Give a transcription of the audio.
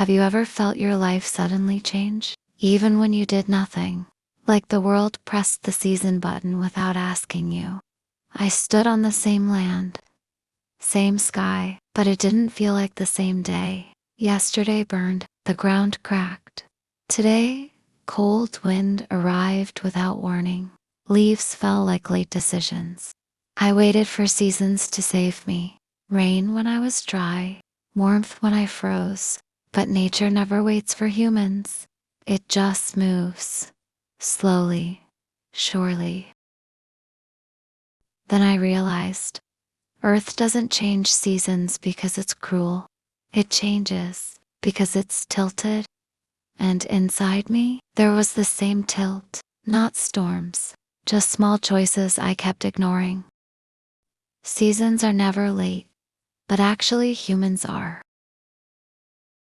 Have you ever felt your life suddenly change? Even when you did nothing? Like the world pressed the season button without asking you. I stood on the same land, same sky, but it didn't feel like the same day. Yesterday burned, the ground cracked. Today, cold wind arrived without warning. Leaves fell like late decisions. I waited for seasons to save me. Rain when I was dry, warmth when I froze. But nature never waits for humans. It just moves. Slowly, surely. Then I realized, Earth doesn't change seasons because it's cruel. It changes because it's tilted. And inside me, there was the same tilt. Not storms, just small choices I kept ignoring. Seasons are never late, but actually humans are.